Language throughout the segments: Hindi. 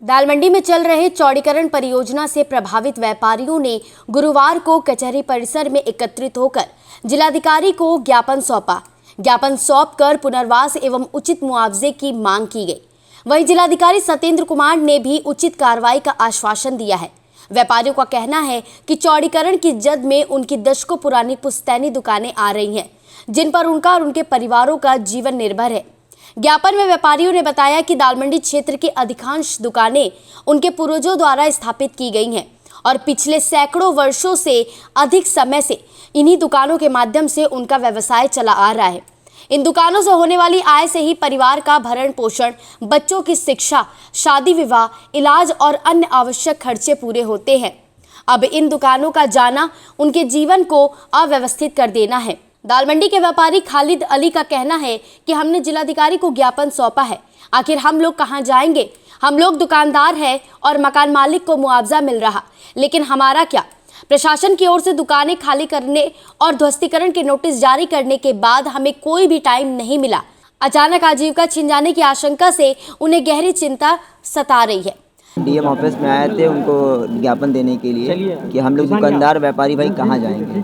दालमंडी में चल रहे चौड़ीकरण परियोजना से प्रभावित व्यापारियों ने गुरुवार को कचहरी परिसर में एकत्रित होकर जिलाधिकारी को ज्ञापन सौंपा। ज्ञापन सौंपकर पुनर्वास एवं उचित मुआवजे की मांग की गई। वहीं जिलाधिकारी सत्येंद्र कुमार ने भी उचित कार्रवाई का आश्वासन दिया है। व्यापारियों का कहना है कि चौड़ीकरण की जद में उनकी दशकों पुरानी पुश्तैनी दुकानें आ रही हैं, जिन पर उनका और उनके परिवारों का जीवन निर्भर है। ज्ञापन में व्यापारियों ने बताया कि दालमंडी क्षेत्र की अधिकांश दुकानें उनके पूर्वजों द्वारा स्थापित की गई हैं और पिछले सैकड़ों वर्षों से अधिक समय से इन्हीं दुकानों के माध्यम से उनका व्यवसाय चला आ रहा है। इन दुकानों से होने वाली आय से ही परिवार का भरण पोषण, बच्चों की शिक्षा, शादी विवाह, इलाज और अन्य आवश्यक खर्चे पूरे होते हैं। अब इन दुकानों का जाना उनके जीवन को अव्यवस्थित कर देना है। दालमंडी के व्यापारी खालिद अली का कहना है कि हमने जिलाधिकारी को ज्ञापन सौंपा है, आखिर हम लोग कहां जाएंगे? हम लोग दुकानदार हैं और मकान मालिक को मुआवजा मिल रहा, लेकिन हमारा क्या? प्रशासन की ओर से दुकानें खाली करने और ध्वस्तीकरण के नोटिस जारी करने के बाद हमें कोई भी टाइम नहीं मिला। अचानक आजीविका छिन जाने की आशंका से उन्हें गहरी चिंता सता रही है। डीएम ऑफिस में आए थे उनको ज्ञापन देने के लिए कि हम लोग दुकानदार व्यापारी भाई कहाँ जाएंगे।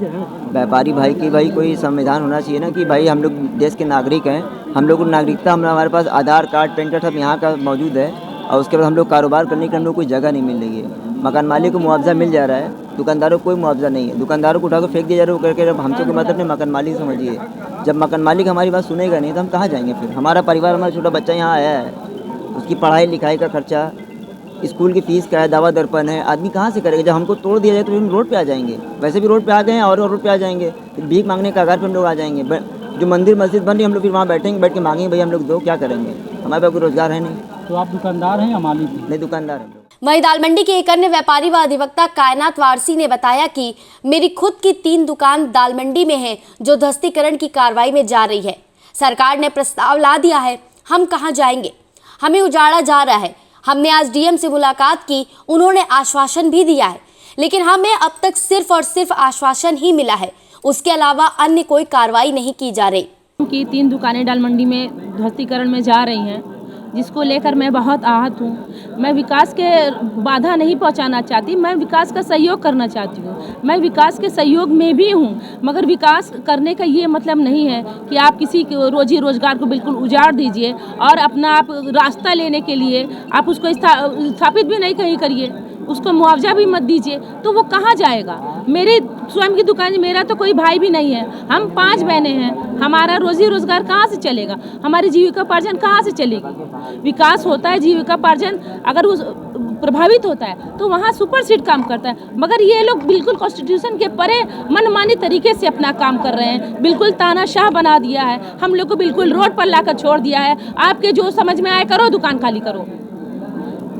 व्यापारी भाई की भाई कोई संविधान होना चाहिए ना कि भाई हम लोग देश के नागरिक हैं, हम लोग नागरिकता हमारे पास आधार कार्ड, पैन कार्ड सब यहाँ का मौजूद है और उसके बाद हम लोग कारोबार करने के हम लोग कोई जगह नहीं मिल रही है। मकान मालिक को मुआवजा मिल जा रहा है, दुकानदारों को कोई मुआवजा नहीं है। दुकानदारों को उठाकर फेंक दिया जा रहा है करके। जब हमसे कोई मतलब नहीं, मकान मालिक समझिए। जब मकान मालिक हमारी बात सुनेगा नहीं तो हम कहाँ जाएंगे फिर? हमारा परिवार, हमारा छोटा बच्चा यहाँ आया है, उसकी पढ़ाई लिखाई का खर्चा, स्कूल की फीस का है, दवा दर्पण है, आदमी कहाँ से करेगा? जब हमको तोड़ दिया जाए तो हम रोड पे आ जाएंगे। वैसे भी रोड पे आ गए हैं और रोड पे आ जाएंगे, फिर भीख मांगने का आधार पे हम लोग आ जाएंगे। जो मंदिर मस्जिद बन रही हम लोग फिर वहाँ बैठेंगे, बैठ के मांगेंगे भाई हम लोग दो, क्या करेंगे? हमारे पास कोई रोजगार है नहीं। तो आप दुकानदार हैं या मालिक? नहीं, दुकानदार हैं। वहीं दालमंडी के एक अन्य व्यापारी व अधिवक्ता कायनात वारसी ने बताया कि मेरी खुद की 3 दुकान दालमंडी में है जो ध्वस्तीकरण की कार्रवाई में जा रही है। सरकार ने प्रस्ताव ला दिया है, हम कहाँ जाएंगे? हमें उजाड़ा जा रहा है। हमने आज डीएम से मुलाकात की, उन्होंने आश्वासन भी दिया है, लेकिन हमें अब तक सिर्फ और सिर्फ आश्वासन ही मिला है, उसके अलावा अन्य कोई कार्रवाई नहीं की जा रही। की 3 दुकानें दालमंडी में ध्वस्तीकरण में जा रही हैं, जिसको लेकर मैं बहुत आहत हूँ। मैं विकास के बाधा नहीं पहुँचाना चाहती, मैं विकास का सहयोग करना चाहती हूँ। मैं विकास के सहयोग में भी हूँ, मगर विकास करने का ये मतलब नहीं है कि आप किसी के रोजी रोजगार को बिल्कुल उजाड़ दीजिए और अपना आप रास्ता लेने के लिए आप उसको स्थापित भी नहीं कहीं करिए, उसको मुआवजा भी मत दीजिए, तो वो कहाँ जाएगा? मेरी स्वयं की दुकान, मेरा तो कोई भाई भी नहीं है, हम 5 बहनें हैं, हमारा रोजी रोजगार कहाँ से चलेगा? हमारी जीविकापार्जन कहाँ से चलेगी? विकास होता है, जीविकापार्जन अगर उस प्रभावित होता है तो वहाँ सुपर सीड काम करता है, मगर ये लोग बिल्कुल कॉन्स्टिट्यूशन के परे मनमानी तरीके से अपना काम कर रहे हैं। बिल्कुल तानाशाह बना दिया है, हम लोग को बिल्कुल रोड पर लाकर छोड़ दिया है। आपके जो समझ में आए करो, दुकान खाली करो।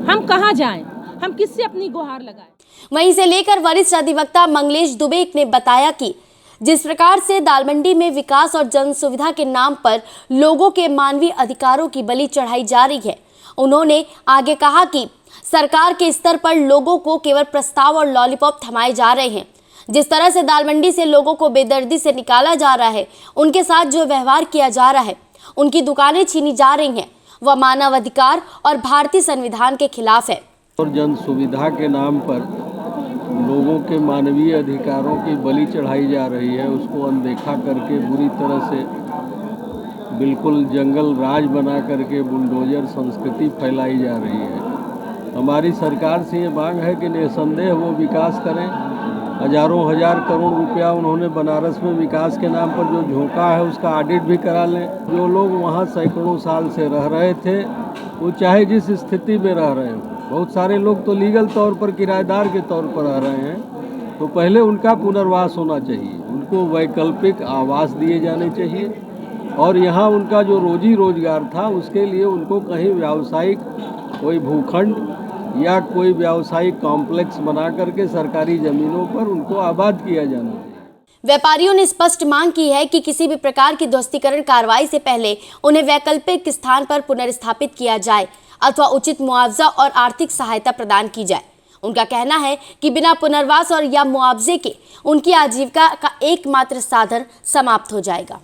हम कहाँ जाएं? हम किससे अपनी गुहार लगाएं? वहीं से लेकर वरिष्ठ अधिवक्ता मंगलेश दुबे ने बताया कि जिस प्रकार से दालमंडी में विकास और जन सुविधा के नाम पर लोगों के मानवीय अधिकारों की बलि चढ़ाई जा रही है, उन्होंने आगे कहा कि सरकार के स्तर पर लोगों को केवल प्रस्ताव और लॉलीपॉप थमाए जा रहे हैं। जिस तरह से दालमंडी से लोगों को बेदर्दी से निकाला जा रहा है, उनके साथ जो व्यवहार किया जा रहा है, उनकी दुकानें छीनी जा रही हैं, वह मानवाधिकार और भारतीय संविधान के खिलाफ है। और जन सुविधा के नाम पर लोगों के मानवीय अधिकारों की बलि चढ़ाई जा रही है, उसको अनदेखा करके बुरी तरह से बिल्कुल जंगल राज बना करके बुलडोजर संस्कृति फैलाई जा रही है। हमारी सरकार से ये मांग है कि निसंदेह वो विकास करें। हजारों हजार करोड़ रुपया उन्होंने बनारस में विकास के नाम पर जो झोंका है उसका ऑडिट भी करा लें। जो लोग वहाँ सैकड़ों साल से रह रहे थे, वो चाहे जिस स्थिति में रह रहे हैं, बहुत सारे लोग तो लीगल तौर पर किराएदार के तौर पर रह रहे हैं, तो पहले उनका पुनर्वास होना चाहिए, उनको वैकल्पिक आवास दिए जाने चाहिए और यहाँ उनका जो रोजी रोजगार था उसके लिए उनको कहीं व्यावसायिक कोई भूखंड या कोई व्यावसायिक कॉम्प्लेक्स बना करके सरकारी जमीनों पर उनको आबाद किया जाना चाहिए। व्यापारियों ने स्पष्ट मांग की है कि किसी भी प्रकार की ध्वस्तीकरण कार्रवाई से पहले उन्हें वैकल्पिक स्थान पर पुनर्स्थापित किया जाए अथवा उचित मुआवजा और आर्थिक सहायता प्रदान की जाए। उनका कहना है कि बिना पुनर्वास और या मुआवजे के उनकी आजीविका का एकमात्र साधन समाप्त हो जाएगा।